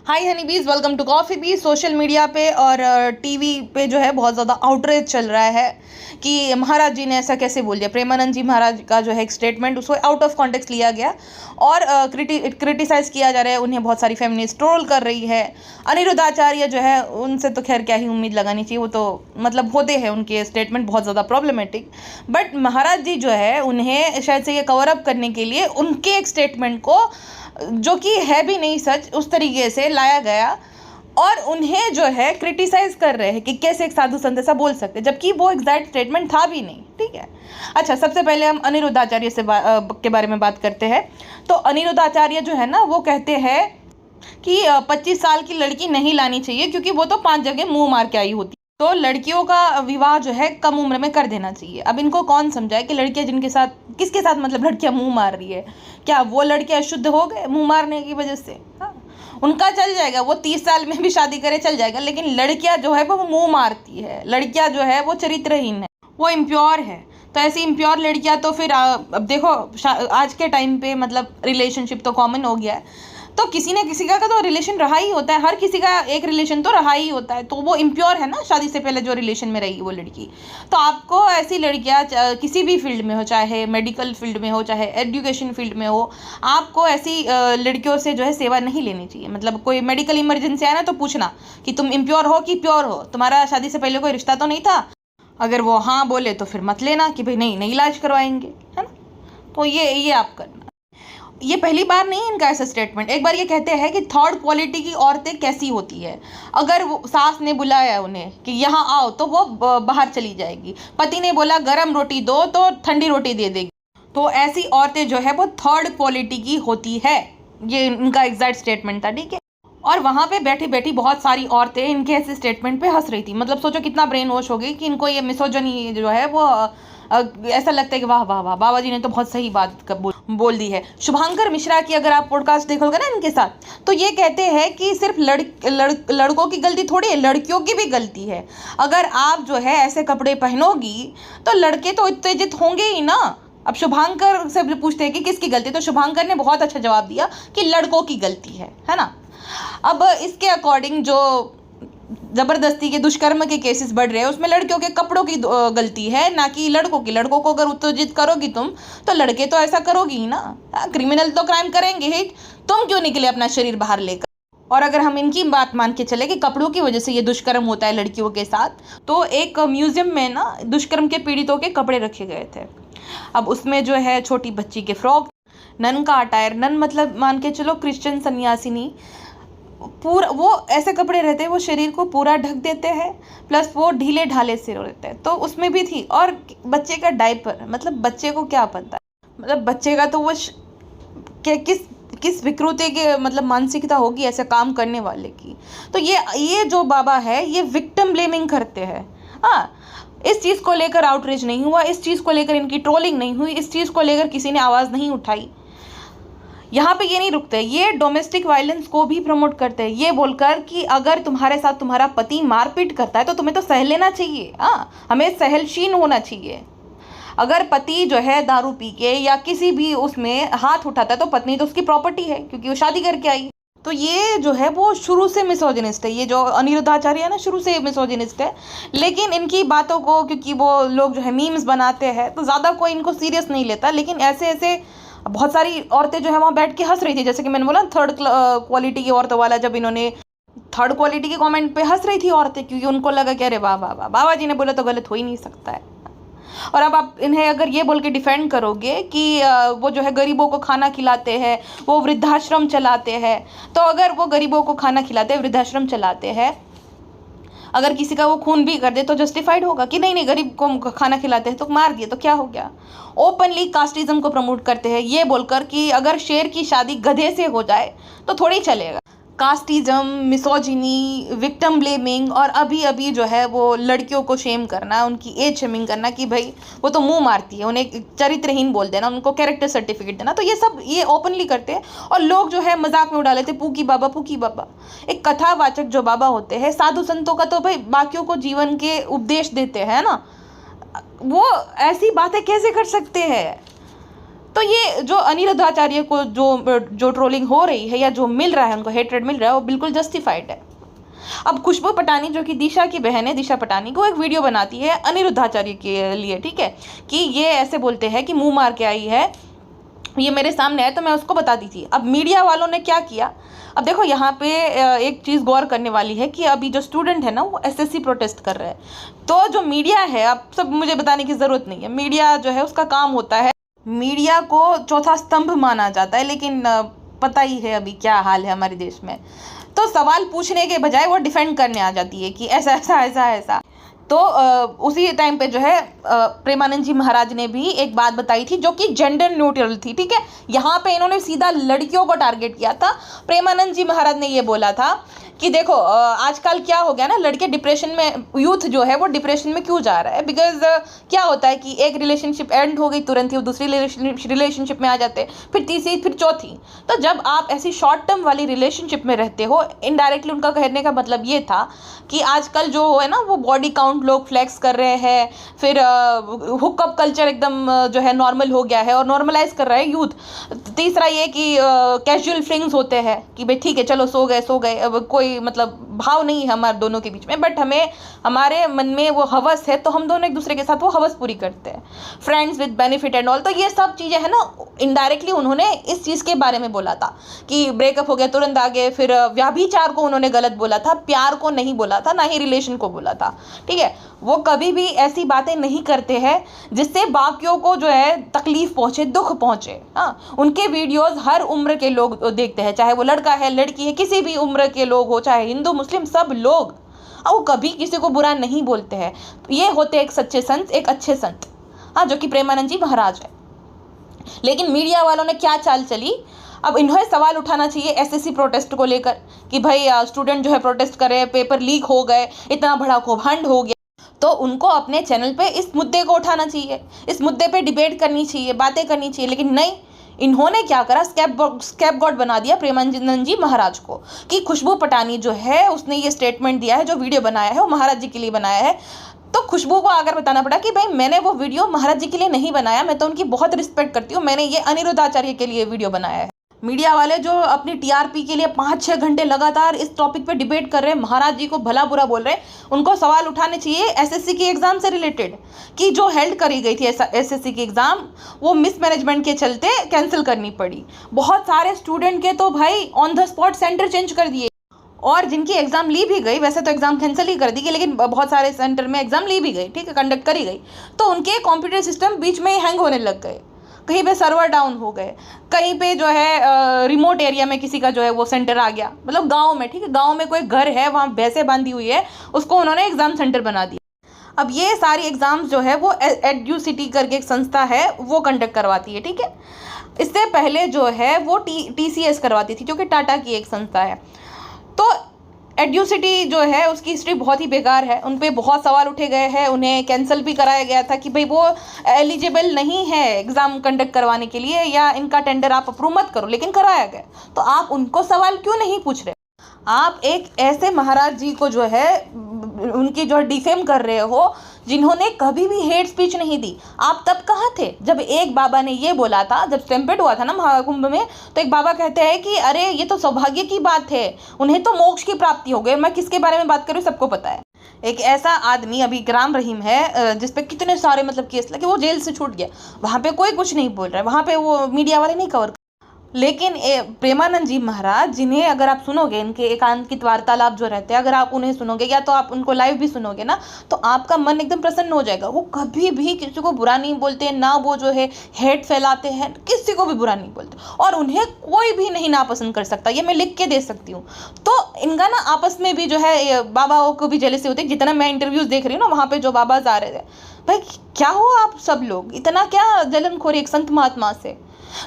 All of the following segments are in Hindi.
हाय हनी बीज, वेलकम टू कॉफ़ी बीज। सोशल मीडिया पे और टीवी पे जो है बहुत ज़्यादा आउटरीच चल रहा है कि महाराज जी ने ऐसा कैसे बोल दिया। प्रेमानंद जी महाराज का जो है एक स्टेटमेंट, उसको आउट ऑफ कॉन्टेक्स्ट लिया गया और क्रिटिसाइज़ किया जा रहा है। उन्हें बहुत सारी फेमिनिस्ट ट्रोल कर रही है। अनिरुद्ध आचार्य जो है, उनसे तो खैर क्या ही उम्मीद लगानी चाहिए, वो तो मतलब होते हैं उनके स्टेटमेंट बहुत ज़्यादा प्रॉब्लमेटिक। बट महाराज जी जो है, उन्हें शायद से ये कवर अप करने के लिए उनके एक स्टेटमेंट को, जो कि है भी नहीं सच, उस तरीके से लाया गया और उन्हें जो है क्रिटिसाइज कर रहे हैं कि कैसे एक साधु संत ऐसा बोल सकते, जबकि वो एग्जैक्ट स्टेटमेंट था भी नहीं। ठीक है, अच्छा, सबसे पहले हम अनिरुद्ध आचार्य के बारे में बात करते हैं। तो अनिरुद्ध आचार्य जो है ना, वो कहते हैं कि 25 साल की लड़की नहीं लानी चाहिए क्योंकि वो तो 5 जगह मुंह मार के आई होती, तो लड़कियों का विवाह जो है कम उम्र में कर देना चाहिए। अब इनको कौन समझाए कि लड़कियां जिनके साथ, किसके साथ मतलब लड़कियां मुंह मार रही है, क्या वो लड़कियां अशुद्ध हो गए मुंह मारने की वजह से? हाँ, उनका चल जाएगा, वो 30 साल में भी शादी करे चल जाएगा, लेकिन लड़कियां जो है वो मुंह मारती है, लड़कियां जो है वो चरित्रहीन है, वो इम्प्योर है। तो ऐसी इम्प्योर लड़कियां तो फिर अब देखो, आज के टाइम पे मतलब रिलेशनशिप तो कॉमन हो गया है, तो किसी न किसी का तो रिलेशन रहा ही होता है, हर किसी का एक रिलेशन तो रहा ही होता है, तो वो इम्प्योर है ना, शादी से पहले जो रिलेशन में रही वो लड़की। तो आपको ऐसी लड़कियां किसी भी फील्ड में हो, चाहे मेडिकल फील्ड में हो, चाहे एजुकेशन फील्ड में हो, आपको ऐसी लड़कियों से जो है सेवा नहीं लेनी चाहिए। मतलब कोई मेडिकल इमरजेंसी आए ना, तो पूछना कि तुम इम्प्योर हो कि प्योर हो, तुम्हारा शादी से पहले कोई रिश्ता तो नहीं था। अगर वो हाँ बोले तो फिर मत लेना कि भाई नहीं इलाज करवाएंगे, है ना। तो ये आप करना। ये पहली बार नहीं इनका ऐसा स्टेटमेंट। एक बार ये कहते हैं कि थर्ड क्वालिटी की औरतें कैसी होती है। अगर वो सास ने बुलाया उन्हें कि यहाँ आओ, तो वो बाहर चली जाएगी। पति ने बोला गरम रोटी दो, तो ठंडी रोटी दे देगी। तो ऐसी औरतें जो है वो थर्ड क्वालिटी की होती है। ये इनका एग्जैक्ट स्टेटमेंट था। ठीक है, और वहाँ पे बैठी बैठी बहुत सारी औरतें इनके ऐसे स्टेटमेंट पे हंस रही थी। मतलब सोचो कितना ब्रेन वॉश हो गई कि इनको ये मिसोजनी जो है वो ऐसा लगता है कि वाह वाह वाह, बाबा जी ने तो बहुत सही बात बोल दी है। शुभांकर मिश्रा की अगर आप पॉडकास्ट देखोगे ना इनके साथ, तो ये कहते हैं कि सिर्फ लड़कों की गलती थोड़ी है, लड़कियों की भी गलती है। अगर आप जो है ऐसे कपड़े पहनोगी तो लड़के तो उत्तेजित होंगे ही ना। अब शुभांकर से पूछते हैं कि किसकी गलती, तो शुभांकर ने बहुत अच्छा जवाब दिया कि लड़कों की गलती है ना। अब इसके अकॉर्डिंग जो ज़बरदस्ती के दुष्कर्म के केसेस बढ़ रहे हैं, उसमें लड़कियों के कपड़ों की गलती है, ना कि लड़कों की। लड़कों को अगर उत्तेजित करोगी तुम, तो लड़के तो ऐसा करोगी ही ना। क्रिमिनल तो क्राइम करेंगे ही, तुम क्यों निकले अपना शरीर बाहर लेकर। और अगर हम इनकी बात मान के चले कि कपड़ों की वजह से ये दुष्कर्म होता है लड़कियों के साथ, तो एक म्यूजियम में ना दुष्कर्म के पीड़ितों के कपड़े रखे गए थे। अब उसमें जो है छोटी बच्ची के फ्रॉक, नन का अटायर, नन मतलब मान के चलो क्रिश्चियन सन्यासिनी, पूरा वो ऐसे कपड़े रहते हैं, वो शरीर को पूरा ढक देते हैं, प्लस वो ढीले ढाले से रहते हैं, तो उसमें भी थी। और बच्चे का डायपर, मतलब बच्चे को क्या पता है, मतलब बच्चे का तो वो किस विकृति के मतलब मानसिकता होगी ऐसे काम करने वाले की। तो ये जो बाबा है, ये विक्टिम ब्लेमिंग करते हैं। हाँ, इस चीज़ को लेकर आउटरीच नहीं हुआ, इस चीज़ को लेकर इनकी ट्रोलिंग नहीं हुई, इस चीज़ को लेकर किसी ने आवाज़ नहीं उठाई। यहाँ पे ये नहीं रुकते, ये डोमेस्टिक वायलेंस को भी प्रमोट करते हैं, ये बोलकर कि अगर तुम्हारे साथ तुम्हारा पति मारपीट करता है तो तुम्हें तो सह लेना चाहिए। हाँ, हमें सहनशील होना चाहिए। अगर पति जो है दारू पी के या किसी भी उसमें हाथ उठाता है, तो पत्नी तो उसकी प्रॉपर्टी है क्योंकि वो शादी करके आई। तो ये जो है वो शुरू से मिसोजिनिस्ट है, ये जो अनिरुद्ध आचार्य है ना, शुरू से मिसोजिनिस्ट है। लेकिन इनकी बातों को, क्योंकि वो लोग जो है मीम्स बनाते हैं, तो ज़्यादा कोई इनको सीरियस नहीं लेता। लेकिन ऐसे बहुत सारी औरतें जो है वहाँ बैठ के हंस रही थी, जैसे कि मैंने बोला थर्ड क्वालिटी की औरतों वाला, जब इन्होंने थर्ड क्वालिटी के कमेंट पे हंस रही थी औरतें, क्योंकि उनको लगा कि अरे वाह वाह वाह, बाबा जी ने बोला तो गलत हो ही नहीं सकता है। और अब आप इन्हें अगर ये बोल के डिफेंड करोगे कि वो जो है गरीबों को खाना खिलाते हैं, वो वृद्धाश्रम चलाते हैं, तो अगर वो गरीबों को खाना खिलाते हैं, वृद्धाश्रम चलाते हैं, अगर किसी का वो खून भी कर दे तो जस्टिफाइड होगा कि नहीं गरीब को खाना खिलाते हैं तो मार दिए तो क्या हो गया। ओपनली कास्टिज्म को प्रमोट करते हैं, ये बोलकर कि अगर शेर की शादी गधे से हो जाए तो थोड़ी चलेगा। कास्टिज्म, मिसोजिनी, विक्टिम ब्लेमिंग, और अभी जो है वो लड़कियों को शेम करना, उनकी एज शेमिंग करना कि भाई वो तो मुंह मारती है, उन्हें चरित्रहीन बोल देना, उनको कैरेक्टर सर्टिफिकेट देना, तो ये सब ये ओपनली करते हैं। और लोग जो है मजाक में उड़ा लेते पूकी बाबा पूकी बाबा। एक कथावाचक जो बाबा होते हैं, साधु संतों का तो भाई बाकियों को जीवन के उपदेश देते हैं ना, वो ऐसी बातें कैसे कर सकते हैं। तो ये जो अनिरुद्धाचार्य को जो जो ट्रोलिंग हो रही है या जो मिल रहा है, उनको हेट्रेड मिल रहा है, वो बिल्कुल जस्टिफाइड है। अब खुशबू पटानी जो कि दिशा की बहन है, दिशा पटानी, को एक वीडियो बनाती है अनिरुद्धाचार्य के लिए, ठीक है, कि ये ऐसे बोलते हैं कि मुंह मार के आई है, ये मेरे सामने आया तो मैं उसको बताती थी। अब मीडिया वालों ने क्या किया, अब देखो यहाँ पे एक चीज़ गौर करने वाली है कि अभी जो स्टूडेंट है ना वो एसएससी प्रोटेस्ट कर रहे हैं, तो जो मीडिया है, अब सब मुझे बताने की ज़रूरत नहीं है, मीडिया जो है उसका काम होता है, मीडिया को चौथा स्तंभ माना जाता है, लेकिन पता ही है अभी क्या हाल है हमारे देश में। तो सवाल पूछने के बजाय वो डिफेंड करने आ जाती है कि ऐसा ऐसा ऐसा ऐसा। तो उसी टाइम पे जो है प्रेमानंद जी महाराज ने भी एक बात बताई थी जो कि जेंडर न्यूट्रल थी, ठीक है। यहाँ पे इन्होंने सीधा लड़कियों को टारगेट किया था। प्रेमानंद जी महाराज ने ये बोला था कि देखो आजकल क्या हो गया ना, लड़के डिप्रेशन में, यूथ जो है वो डिप्रेशन में क्यों जा रहा है, बिकॉज क्या होता है कि एक रिलेशनशिप एंड हो गई, तुरंत ही वो दूसरी रिलेशनशिप में आ जाते, फिर तीसरी, फिर चौथी। तो जब आप ऐसी शॉर्ट टर्म वाली रिलेशनशिप में रहते हो, इनडायरेक्टली उनका कहने का मतलब ये था कि आजकल जो है ना वो बॉडी काउंट लोग फ्लेक्स कर रहे हैं, फिर हुकअप कल्चर एकदम जो है नॉर्मल हो गया है और नॉर्मलाइज कर रहा है यूथ। तीसरा ये कि कैजुअल फ्लिंग्स होते हैं कि भाई ठीक है चलो सो गए, अब कोई मतलब भाव नहीं है हमारे दोनों के बीच में, बट हमें हमारे मन में वो हवस है तो हम दोनों एक दूसरे के साथ वो हवस पूरी करते हैं, friends with benefit and all. तो ये सब चीज़ें हैं ना, इनडायरेक्टली उन्होंने इस चीज़ के बारे में बोला था कि ब्रेकअप हो गया तुरंत आगे, फिर व्याभिचार को उन्होंने गलत बोला था, प्यार को नहीं बोला था, ना ही रिलेशन को बोला था, ठीक है। वो कभी भी ऐसी बातें नहीं करते हैं जिससे बाकियों को जो है तकलीफ पहुंचे, दुख पहुंचे। हाँ, उनके वीडियोस हर उम्र के लोग देखते हैं, चाहे वो लड़का है लड़की है, किसी भी उम्र के लोग हो, चाहे हिंदू मुस्लिम, सब लोग, और वो कभी किसी को बुरा नहीं बोलते हैं। तो ये होते एक सच्चे संत, एक अच्छे संत, हाँ, जो कि प्रेमानंद जी महाराज है। लेकिन मीडिया वालों ने क्या चाल चली, अब इन्हें सवाल उठाना चाहिए एसएससी प्रोटेस्ट को लेकर कि भाई स्टूडेंट जो है प्रोटेस्ट कर रहे हैं, पेपर लीक हो गए, इतना बड़ा कौभांड हो गया, तो उनको अपने चैनल पे इस मुद्दे को उठाना चाहिए, इस मुद्दे पे डिबेट करनी चाहिए, बातें करनी चाहिए। लेकिन नहीं, इन्होंने क्या करा, स्कैप गॉड बना दिया प्रेमानंद जी महाराज को कि खुशबू पटानी जो है उसने ये स्टेटमेंट दिया है, जो वीडियो बनाया है वो महाराज जी के लिए बनाया है। तो खुशबू को आकर बताना पड़ा कि भाई मैंने वो वीडियो महाराज जी के लिए नहीं बनाया, मैं तो उनकी बहुत रिस्पेक्ट करती हूँ, मैंने ये अनिरुद्धाचार्य के लिए वीडियो बनाया है। मीडिया वाले जो अपनी टीआरपी के लिए 5-6 घंटे लगातार इस टॉपिक पे डिबेट कर रहे हैं, महाराज जी को भला बुरा बोल रहे हैं, उनको सवाल उठाने चाहिए एसएससी की एग्ज़ाम से रिलेटेड कि जो हेल्ड करी गई थी एसएससी की एग्ज़ाम, वो मिसमैनेजमेंट के चलते कैंसिल करनी पड़ी। बहुत सारे स्टूडेंट के तो भाई on the spot centre change कर दिए, और जिनकी एग्ज़ाम ली भी गई, वैसे तो एग्ज़ाम कैंसिल ही कर दी गई, लेकिन बहुत सारे सेंटर में एग्ज़ाम ली भी गई, ठीक है, कंडक्ट करी गई, तो उनके कंप्यूटर सिस्टम बीच में ही हैंग होने लग गए, कहीं पे सर्वर डाउन हो गए, कहीं पे जो है रिमोट एरिया में किसी का जो है वो सेंटर आ गया, मतलब गांव में, ठीक है, गांव में कोई घर है, वहाँ भैंसें बांधी हुई है, उसको उन्होंने एग्ज़ाम सेंटर बना दिया। अब ये सारी एग्ज़ाम्स जो है वो एडयूसिटी करके एक संस्था है वो कंडक्ट करवाती है, ठीक है। इससे पहले जो है वो टीसीएस करवाती थी, जो कि टाटा की एक संस्था है। तो एडयूसिटी जो है उसकी हिस्ट्री बहुत ही बेकार है, उन पे बहुत सवाल उठे गए हैं, उन्हें कैंसिल भी कराया गया था कि भाई वो एलिजिबल नहीं है एग्ज़ाम कंडक्ट करवाने के लिए, या इनका टेंडर आप अप्रूव मत करो, लेकिन कराया गया। तो आप उनको सवाल क्यों नहीं पूछ रहे? आप एक ऐसे महाराज जी को जो है उनकी जो डिफेम कर रहे हो जिन्होंने कभी भी हेट स्पीच नहीं दी। आप तब कहाँ थे जब एक बाबा ने ये बोला था, जब स्टैम्पेड हुआ था ना महाकुंभ में, तो एक बाबा कहते हैं कि अरे ये तो सौभाग्य की बात है, उन्हें तो मोक्ष की प्राप्ति हो गई। मैं किसके बारे में बात कर रही हूँ सबको पता है। एक ऐसा आदमी अभी राम रहीम है जिसपे कितने सारे मतलब केस लगे, वो जेल से छूट गया, वहाँ पे कोई कुछ नहीं बोल रहा है, वहाँ पे वो मीडिया वाले नहीं कवर। लेकिन प्रेमानंद जी महाराज, जिन्हें अगर आप सुनोगे, इनके एकांकित वार्तालाप जो रहते हैं, अगर आप उन्हें सुनोगे या तो आप उनको लाइव भी सुनोगे ना, तो आपका मन एकदम प्रसन्न हो जाएगा। वो कभी भी किसी को बुरा नहीं बोलते हैं, ना वो जो है हेट फैलाते हैं, किसी को भी बुरा नहीं बोलते, और उन्हें कोई भी नहीं नापसंद कर सकता, ये मैं लिख के दे सकती हूँ। तो इनका ना आपस में भी जो है बाबाओं को भी जेलसी होती है। जितना मैं इंटरव्यूज़ देख रही हूँ ना, वहाँ पर जो बाबाज आ रहे थे, भाई क्या हो आप सब लोग, इतना क्या जलनखोरी एक संत महात्मा से।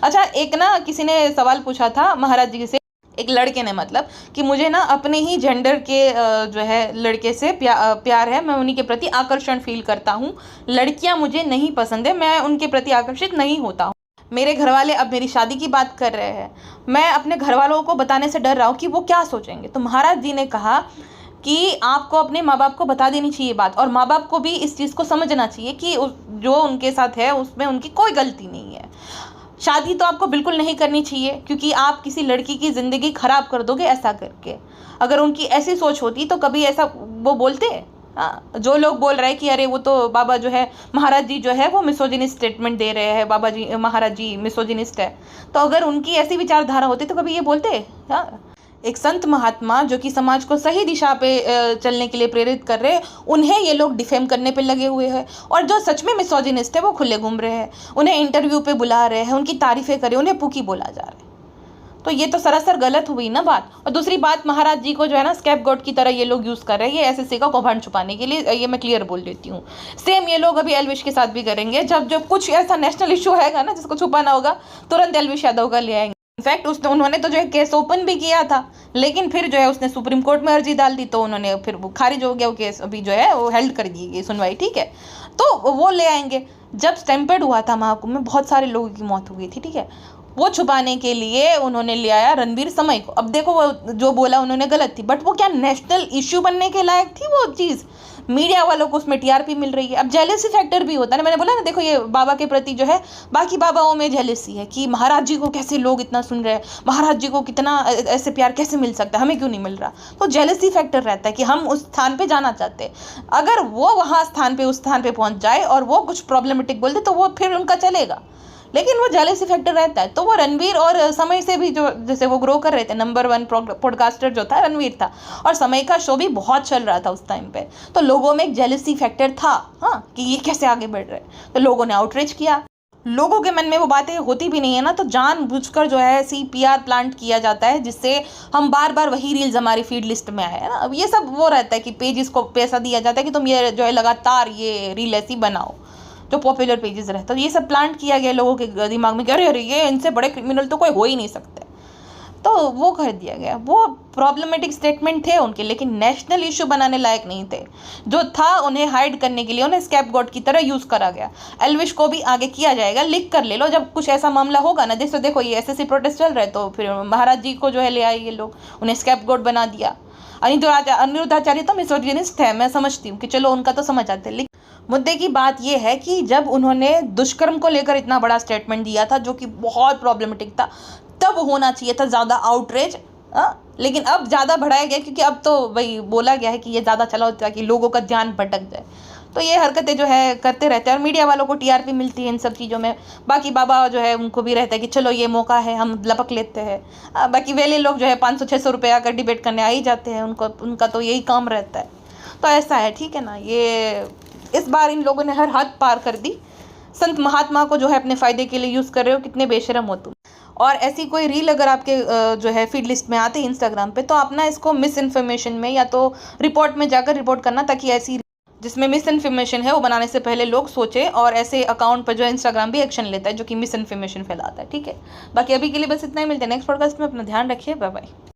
अच्छा, एक ना किसी ने सवाल पूछा था महाराज जी से, एक लड़के ने, मतलब कि मुझे ना अपने ही जेंडर के जो है लड़के से प्यार है, मैं उन्हीं के प्रति आकर्षण फील करता हूँ, लड़कियाँ मुझे नहीं पसंद है, मैं उनके प्रति आकर्षित नहीं होता हूँ। मेरे घर वाले अब मेरी शादी की बात कर रहे हैं, मैं अपने घर वालों को बताने से डर रहा हूँ कि वो क्या सोचेंगे। तो महाराज जी ने कहा कि आपको अपने माँ बाप को बता देनी चाहिए बात, और माँ बाप को भी इस चीज़ को समझना चाहिए कि जो उनके साथ है उसमें उनकी कोई गलती नहीं है। शादी तो आपको बिल्कुल नहीं करनी चाहिए, क्योंकि आप किसी लड़की की ज़िंदगी ख़राब कर दोगे ऐसा करके। अगर उनकी ऐसी सोच होती तो कभी ऐसा वो बोलते। हाँ, जो लोग बोल रहे हैं कि अरे वो तो बाबा जो है महाराज जी जो है वो मिसोजिनिस्ट स्टेटमेंट दे रहे हैं, बाबा जी महाराज जी मिसोजिनिस्ट है, तो अगर उनकी ऐसी विचारधारा होती तो कभी ये बोलते। हाँ, एक संत महात्मा जो कि समाज को सही दिशा पे चलने के लिए प्रेरित कर रहे हैं, उन्हें ये लोग डिफेम करने पे लगे हुए हैं। और जो सच में मिसोजिनिस्ट है वो खुले घूम रहे हैं, उन्हें इंटरव्यू पे बुला रहे हैं, उनकी तारीफें करें, उन्हें पुकी बोला जा रहा है। तो ये तो सरासर गलत हुई ना बात। और दूसरी बात, महाराज जी को जो है ना स्कैप गॉड की तरह ये लोग यूज़ कर रहे हैं, ये एसएससी का कौभांड छुपाने के लिए। ये मैं क्लियर बोल देती हूँ। सेम ये लोग अभी एलविश के साथ भी करेंगे। जब कुछ ऐसा नेशनल इशू आएगा ना जिसको छुपाना होगा, तुरंत एलविश यादव का ले आएंगे। इनफैक्ट उन्होंने तो जो है केस ओपन भी किया था, लेकिन फिर जो है उसने सुप्रीम कोर्ट में अर्जी डाल दी, तो उन्होंने फिर वो खारिज हो गया वो केस। अभी जो है वो हेल्ड कर दी गई सुनवाई, ठीक है। तो वो ले आएंगे। जब स्टैम्पेड हुआ था महाकुंभ में, बहुत सारे लोगों की मौत हो गई थी, ठीक है। वो छुपाने के लिए उन्होंने ले आया रणवीर समय को। अब देखो वो जो बोला उन्होंने गलत थी, बट वो क्या नेशनल इश्यू बनने के लायक थी वो चीज़? मीडिया वालों को उसमें टीआरपी मिल रही है। अब जेलेसी फैक्टर भी होता है ना, मैंने बोला ना, देखो ये बाबा के प्रति जो है बाकी बाबाओं में जेलेसी है कि महाराज जी को कैसे लोग इतना सुन रहे हैं, महाराज जी को कितना ऐसे प्यार कैसे मिल सकता है, हमें क्यों नहीं मिल रहा। तो जेलेसी फैक्टर रहता है कि हम उस स्थान पे जाना चाहते हैं। अगर वो वहाँ स्थान पे उस स्थान पे पहुँच जाए और वो कुछ प्रॉब्लमेटिक बोल दे तो वो फिर उनका चलेगा, लेकिन वो जेलेसी फैक्टर रहता है। तो वो रणवीर और समय से भी जो जैसे वो ग्रो कर रहे थे, नंबर 1 पॉडकास्टर जो था रणवीर था, और समय का शो भी बहुत चल रहा था उस टाइम पे, तो लोगों में एक जेलेसी फैक्टर था। हाँ, कि ये कैसे आगे बढ़ रहे हैं, तो लोगों ने आउटरीच किया। लोगों के मन में वो बातें होती भी नहीं है ना, तो जानबूझकर जो है CPR प्लांट किया जाता है, जिससे हम बार बार वही रील्स हमारी फीड लिस्ट में आए, है ना। अब ये सब वो रहता है कि पेजेस को पैसा दिया जाता है कि तुम ये जो है लगातार ये रील ऐसी बनाओ, जो पॉपुलर पेजेस रहते हैं। तो ये सब प्लांट किया गया लोगों के दिमाग में कि अरे अरे ये इनसे बड़े क्रिमिनल तो कोई हो ही नहीं सकते, तो वो कर दिया गया। वो प्रॉब्लमेटिक स्टेटमेंट थे उनके, लेकिन नेशनल इशू बनाने लायक नहीं थे। जो था उन्हें हाइड करने के लिए उन्हें स्कैप गॉड की तरह यूज़ करा गया। एलविश को भी आगे किया जाएगा, लिख कर ले लो। जब कुछ ऐसा मामला होगा ना, जैसे देखो ये एसएससी प्रोटेस्ट चल रहा है, तो फिर महाराज जी को जो है ले आए ये लोग, उन्हें स्कैप गॉड बना दिया। अनिरुद्धाचार्य तो मिसोजिनिस्ट है, मैं समझती हूँ कि चलो उनका तो समझ आते, लेकिन मुद्दे की बात यह है कि जब उन्होंने दुष्कर्म को लेकर इतना बड़ा स्टेटमेंट दिया था जो कि बहुत प्रॉब्लमेटिक था, तब होना चाहिए था ज़्यादा आउटरीच। लेकिन अब ज़्यादा बढ़ाया गया, क्योंकि अब तो वही बोला गया है कि ये ज़्यादा चला होता है कि लोगों का ध्यान भटक जाए। तो ये हरकतें जो है करते रहते हैं, और मीडिया वालों को टीआरपी मिलती है इन सब चीज़ों में। बाकी बाबा जो है उनको भी रहता है कि चलो ये मौका है, हम लपक लेते हैं। बाकी वेले लोग जो है 500-600 रुपये आकर डिबेट करने आ ही जाते हैं, उनका तो यही काम रहता है। तो ऐसा है, ठीक है ना। ये इस बार इन लोगों ने हर हद पार कर दी। संत महात्मा को जो है अपने फ़ायदे के लिए यूज़ कर रहे हो, कितने बेशरम हो तुम। और ऐसी कोई रील अगर आपके जो है फीड लिस्ट में आते हैं इंस्टाग्राम पे, तो अपना इसको मिस इन्फॉर्मेशन में या तो रिपोर्ट में जाकर रिपोर्ट करना, ताकि ऐसी जिसमें मिस इन्फॉर्मेशन है वो बनाने से पहले लोग सोचें, और ऐसे अकाउंट पर जो है इंस्टाग्राम भी एक्शन लेता है जो कि मिस इन्फॉर्मेशन फैलाता है, ठीक है। बाकी अभी के लिए बस इतना ही, मिलते हैं नेक्स्ट पॉडकास्ट में। अपना ध्यान रखिए, बाय बाय।